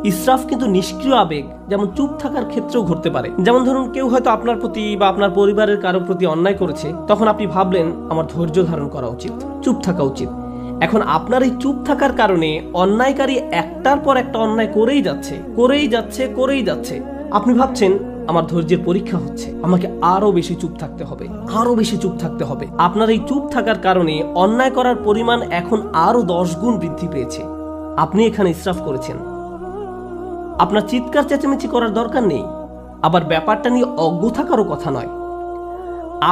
ইসরাফ কিন্তু নিষ্ক্রিয় আবেগ, যেমন চুপ থাকার ক্ষেত্রেও ঘটতে পারে। যেমন ধরুন, কেউ হয়তো আপনার প্রতি বা আপনার পরিবারের কারো প্রতি অন্যায় করেছে, তখন আপনি ভাবলেন আমার ধৈর্য ধারণ করা উচিত, চুপ থাকা উচিত। এখন আপনার এই চুপ থাকার কারণে অন্যায়কারী একটার পর একটা অন্যায় করেই যাচ্ছে। আপনি ভাবছেন আমার ধৈর্যের পরীক্ষা হচ্ছে, আমাকে আরো বেশি চুপ থাকতে হবে। আপনার এই চুপ থাকার কারণে অন্যায় করার পরিমাণ এখন আরো 10 গুণ বৃদ্ধি পেয়েছে। আপনি এখানে ইসরাফ করেছেন। আপনার চিৎকার চেঁচামেচি করার দরকার নেই, আবার ব্যাপারটা নিয়ে অজ্ঞ থাকারও কথা নয়।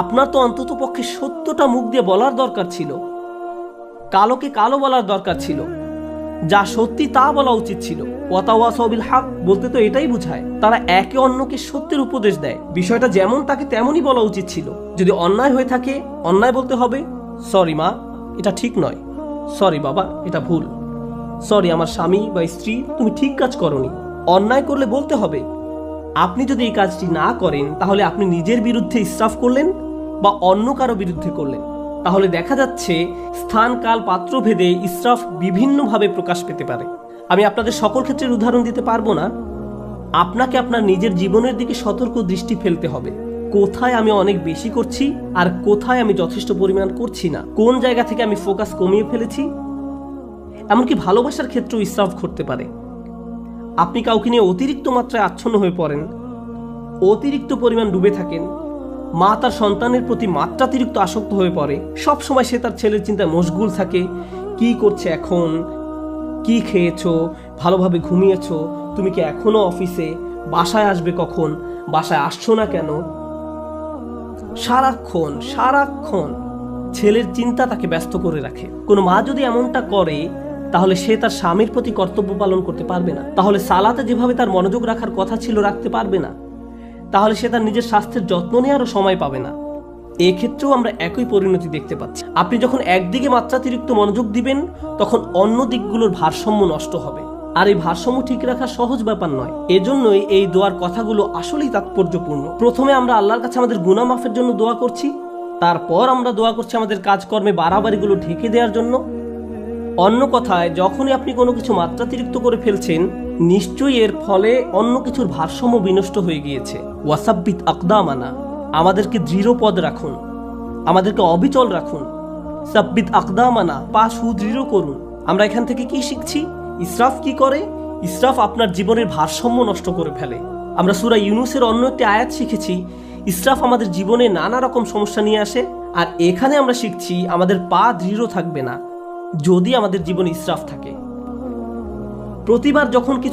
আপনার তো অন্তত পক্ষে সত্যটা মুখ দিয়ে বলার দরকার ছিল, কালোকে কালো বলার দরকার ছিল, যা সত্যি তা বলা উচিত ছিল। ওয়াতাওয়াসাউ বিল হক বলতে তো এটাই বোঝায়, তারা একে অন্যকে সত্যের উপদেশ দেয়। বিষয়টা যেমন তাকে তেমনই বলা উচিত ছিল। যদি অন্যায় হয়ে থাকে, অন্যায় বলতে হবে, সরি মা, এটা ঠিক নয়, সরি বাবা, এটা ভুল, সরি আমার স্বামী বা স্ত্রী, তুমি ঠিক কাজ করনি। অন্যায় করলে বলতে হবে। আপনি যদি এই কাজটি না করেন, তাহলে আপনি নিজের বিরুদ্ধে ইসরাফ করলেন বা অন্য কারো বিরুদ্ধে করলেন। তাহলে দেখা যাচ্ছে স্থান, কাল, পাত্র ভেদে ইসরাফ বিভিন্নভাবে প্রকাশ পেতে পারে। আমি আপনাদের সকল ক্ষেত্রের উদাহরণ দিতে পারবো না। আপনাকে আপনার নিজের জীবনের দিকে সতর্ক দৃষ্টি ফেলতে হবে। কোথায় আমি অনেক বেশি করছি আর কোথায় আমি যথেষ্ট পরিমাণ করছি না, কোন জায়গা থেকে আমি ফোকাস কমিয়ে ফেলেছি। এমনকি ভালোবাসার ক্ষেত্রেও ইসরাফ ঘটতে পারে। আপনি কাউকে নিয়ে অতিরিক্ত মাত্রায় আচ্ছন্ন হয়ে পড়েন, অতিরিক্ত পরিমাণ ডুবে থাকেন। মা তার সন্তানের প্রতি মাত্রাতিরিক্ত আসক্ত হয়ে পড়ে। সব সময় সে তার ছেলের চিন্তায় মশগুল থাকে। কি করছে এখন, কি খেয়েছো, ভালোভাবে ঘুমিয়েছো, তুমি কি এখনো অফিসে, বাসায় আসবে কখন, বাসায় আসছো না কেন। সারাক্ষণ ছেলের চিন্তা তাকে ব্যস্ত করে রাখে। কোনো মা যদি এমনটা করে, তাহলে সে তার স্বামীর প্রতি কর্তব্য পালন করতে পারবে না। তাহলে সালাতে যেভাবে তার মনোযোগ রাখার কথা ছিল রাখতে পারবে না। তাহলে সে তার নিজের স্বাস্থ্যের যত্ন নেওয়ারও সময় পাবে না। এক্ষেত্রেও আমরা একই পরিণতি দেখতে পাচ্ছি। আপনি যখন একদিকে মাত্রাতিরিক্ত মনোযোগ দিবেন, তখন অন্য দিকগুলোর ভারসাম্য নষ্ট হবে। আর এই ভারসাম্য ঠিক রাখা সহজ ব্যাপার নয়। এজন্যই এই দোয়ার কথাগুলো আসলেই তাৎপর্যপূর্ণ। প্রথমে আমরা আল্লাহর কাছে আমাদের গুনাহ মাফের জন্য দোয়া করছি, তারপর আমরা দোয়া করছি আমাদের কাজকর্মে বাড়াবাড়িগুলো ঢেকে দেওয়ার জন্য। অন্য কথায়, যখনই আপনি কোনো কিছু মাত্রাতিরিক্ত করে ফেলছেন, নিশ্চয়ই এর ফলে অন্য কিছুর ভারসাম্য বিনষ্ট হয়ে গিয়েছে। ওয়াসাব্বিত আকদামানা, আমাদেরকে দৃঢ় পদ রাখুন, আমাদেরকে অবিচল রাখুন। সাব্বিত আকদামানা, পা সুদৃঢ় করুন। আমরা এখান থেকে কি শিখছি? ইসরাফ কি করে? ইসরাফ আপনার জীবনের ভারসাম্য নষ্ট করে ফেলে। আমরা সূরা ইউনূসের অন্য একটি আয়াত শিখেছি, ইসরাফ আমাদের জীবনে নানা রকম সমস্যা নিয়ে আসে। আর এখানে আমরা শিখছি আমাদের পা দৃঢ় থাকবে না যদি আমাদের জীবনে ইসরাফ থাকে। প্রতিবার যখন কিছু